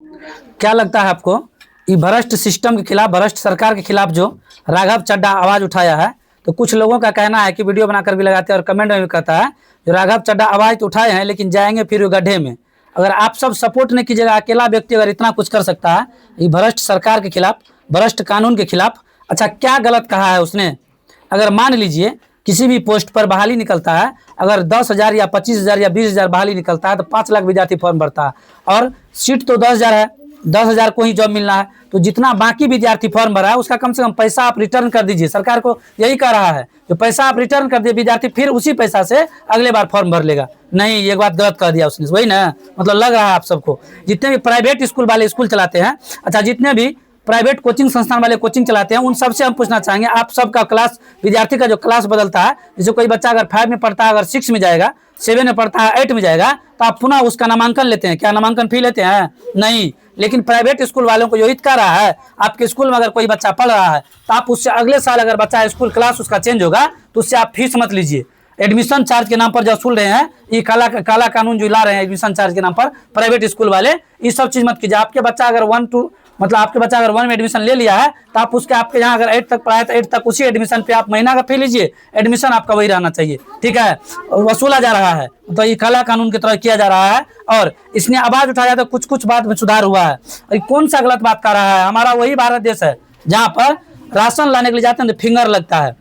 क्या लगता है आपको, ये भ्रष्ट सिस्टम के खिलाफ, भ्रष्ट सरकार के खिलाफ जो राघव चड्ढा आवाज उठाया है, तो कुछ लोगों का कहना है कि वीडियो बनाकर भी लगाते हैं और कमेंट में भी कहता है जो राघव चड्ढा आवाज तो उठाए हैं लेकिन जाएंगे फिर वो गड्ढे में। अगर आप सब सपोर्ट नहीं कीजिएगा, अकेला व्यक्ति अगर इतना कुछ कर सकता है ये भ्रष्ट सरकार के खिलाफ, भ्रष्ट कानून के खिलाफ, अच्छा क्या गलत कहा है उसने? अगर मान लीजिए किसी भी पोस्ट पर बहाली निकलता है, अगर 10,000 या 25,000 या 20,000 बहाली निकलता है तो 5 लाख विद्यार्थी फॉर्म भरता है और सीट तो 10,000 है, 10,000 को ही जॉब मिलना है, तो जितना बाकी विद्यार्थी फॉर्म भरा है उसका कम से कम पैसा आप रिटर्न कर दीजिए। सरकार को यही कह रहा है, जो पैसा आप रिटर्न कर दिए विद्यार्थी फिर उसी पैसा से अगले बार फॉर्म भर लेगा। नहीं, ये बात गलत कर दिया उसने, वही ना, मतलब लग रहा है आप सबको। जितने भी प्राइवेट स्कूल वाले स्कूल चलाते हैं, अच्छा जितने भी प्राइवेट कोचिंग संस्थान वाले कोचिंग चलाते हैं, उन सबसे हम पूछना चाहेंगे, आप सबका क्लास, विद्यार्थी का जो क्लास बदलता है, जैसे कोई बच्चा अगर 5 में पढ़ता है, अगर 6 में जाएगा, 7 में पढ़ता है, 8 में जाएगा, तो आप पुनः उसका नामांकन लेते हैं क्या? नामांकन फी लेते हैं? नहीं। लेकिन प्राइवेट स्कूल वालों को जो हित कर रहा है, आपके स्कूल में अगर कोई बच्चा पढ़ रहा है तो आप उससे अगले साल अगर बच्चा स्कूल क्लास उसका चेंज होगा तो उससे आप फीस मत लीजिए। एडमिशन चार्ज के नाम पर जो वसूल रहे हैं, ये काला कानून जो ला रहे हैं एडमिशन चार्ज के नाम पर प्राइवेट स्कूल वाले, ये सब चीज मत कीजिए। आपके बच्चा अगर 1 में एडमिशन ले लिया है तो आप उसके, आपके यहाँ अगर 8 तक पढ़ाया तो 8 तक उसी एडमिशन पे आप महीना का फी लीजिए, एडमिशन आपका वही रहना चाहिए, ठीक है? वसूला जा रहा है तो ये काला कानून की तरह किया जा रहा है और इसने आवाज उठाया तो कुछ कुछ बात में सुधार हुआ है। और कौन सा गलत बात कर रहा है? हमारा वही भारत देश है जहाँ पर राशन लाने के लिए जाते हैं तो फिंगर लगता है,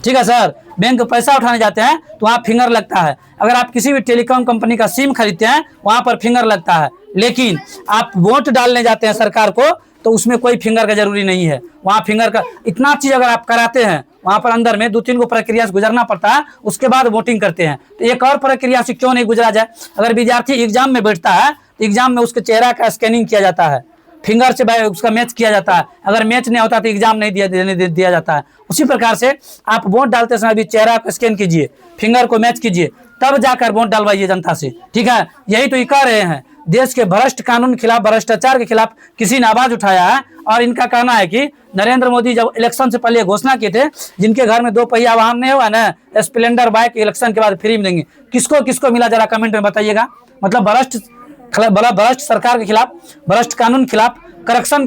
ठीक है सर? बैंक पैसा उठाने जाते हैं तो वहाँ फिंगर लगता है। अगर आप किसी भी टेलीकॉम कंपनी का सिम खरीदते हैं वहाँ पर फिंगर लगता है। लेकिन आप वोट डालने जाते हैं सरकार को तो उसमें कोई फिंगर का जरूरी नहीं है। वहाँ फिंगर का इतना चीज अगर आप कराते हैं, वहाँ पर अंदर में 2-3 को प्रक्रिया से गुजरना पड़ता है, उसके बाद वोटिंग करते हैं। तो एक और प्रक्रिया से क्यों नहीं गुजरा जाए? अगर विद्यार्थी एग्जाम में बैठता है तो एग्जाम में उसके चेहरा का स्कैनिंग किया जाता है, फिंगर से उसका मैच किया जाता है। अगर मैच नहीं होता तो एग्जाम नहीं दिया जाता है। उसी प्रकार से आप वोट डालते समय भी चेहरा को स्कैन कीजिए, फिंगर को मैच कीजिए, तब जाकर वोट डलवाइए जनता से, ठीक है? यही तो ये कह रहे हैं। देश के भ्रष्ट कानून के खिलाफ, भ्रष्टाचार के खिलाफ किसी ने आवाज उठाया है और इनका कहना है कि नरेंद्र मोदी जब इलेक्शन से पहले घोषणा किए थे, जिनके घर में 2 पहिया वाहन नहीं हुआ ना, स्प्लेंडर बाइक इलेक्शन के बाद फ्री में देंगे। किसको किसको मिला जरा कमेंट में बताइएगा। मतलब भ्रष्ट सरकार के खिलाफ, भ्रष्ट कानून के खिलाफ, करप्शन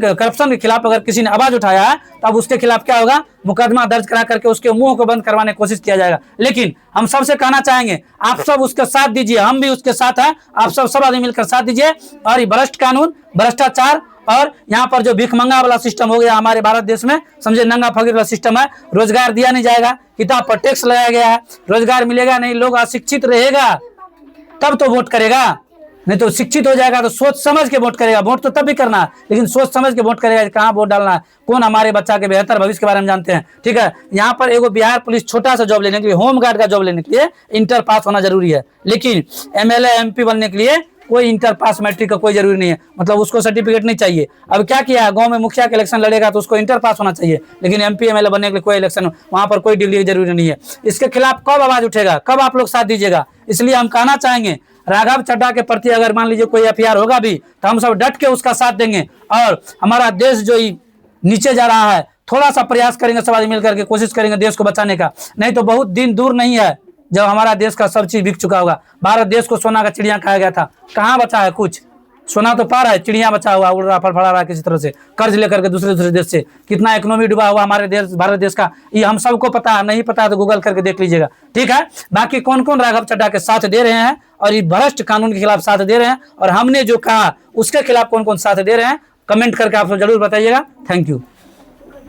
के खिलाफ अगर किसी ने आवाज उठाया है तो अब उसके खिलाफ क्या होगा? मुकदमा दर्ज करा करके उसके मुंह को बंद करवाने की कोशिश किया जाएगा। लेकिन हम सबसे कहना चाहेंगे, आप सब उसके साथ दीजिए, हम भी उसके साथ हैं, आप सब आदमी मिलकर साथ दीजिए। और ये भ्रष्ट कानून, भ्रष्टाचार और यहाँ पर जो भिखमंगा वाला सिस्टम हो गया हमारे भारत देश में, समझे, नंगा फकीर वाला सिस्टम है। रोजगार दिया नहीं जाएगा, किताब पर टैक्स लगाया गया है, रोजगार मिलेगा नहीं, लोग अशिक्षित रहेगा तब तो वोट करेगा, नहीं तो शिक्षित हो जाएगा तो सोच समझ के वोट करेगा। वोट तो तब भी करना है लेकिन सोच समझ के वोट करेगा, कहाँ वोट डालना है, कौन हमारे बच्चा के बेहतर भविष्य के बारे में जानते हैं, ठीक है? यहाँ पर एगो बिहार पुलिस छोटा सा जॉब लेने के लिए, होम गार्ड का जॉब लेने के लिए इंटर पास होना जरूरी है। लेकिन MLA MP बनने के लिए कोई इंटर पास मैट्रिक का कोई जरूरी नहीं है, मतलब उसको सर्टिफिकेट नहीं चाहिए। अब क्या किया है, गांव में मुखिया का इलेक्शन लड़ेगा तो उसको इंटर पास होना चाहिए, लेकिन MP MLA बनने के लिए कोई इलेक्शन, वहां पर कोई डिग्री जरूरी नहीं है। इसके खिलाफ कब आवाज उठेगा, कब आप लोग साथ दीजिएगा? इसलिए हम कहना चाहेंगे, राघव चड्ढा के प्रति अगर मान लीजिए कोई FIR होगा भी तो हम सब डट के उसका साथ देंगे। और हमारा देश जो नीचे जा रहा है, थोड़ा सा प्रयास करेंगे, सब आदमी मिलकर के कोशिश करेंगे देश को बचाने का। नहीं तो बहुत दिन दूर नहीं है जब हमारा देश का सब चीज बिक चुका होगा। भारत देश को सोना का चिड़िया खाया गया था, कहाँ बचा है कुछ? सोना तो पा रहा है, चिड़िया बचा हुआ, उड़ रहा, फड़फड़ा रहा किसी तरह से, कर्ज लेकर के दूसरे देश से। कितना इकोनॉमी डूबा हुआ हमारे देश, भारत देश का, ये हम सबको पता है। नहीं पता तो गूगल करके देख लीजिएगा, ठीक है? बाकी कौन कौन राघव चड्ढा के साथ दे रहे हैं और ये भ्रष्ट कानून के खिलाफ साथ दे रहे हैं, और हमने जो कहा उसके खिलाफ कौन कौन साथ दे रहे हैं, कमेंट करके आप जरूर बताइएगा। Thank you.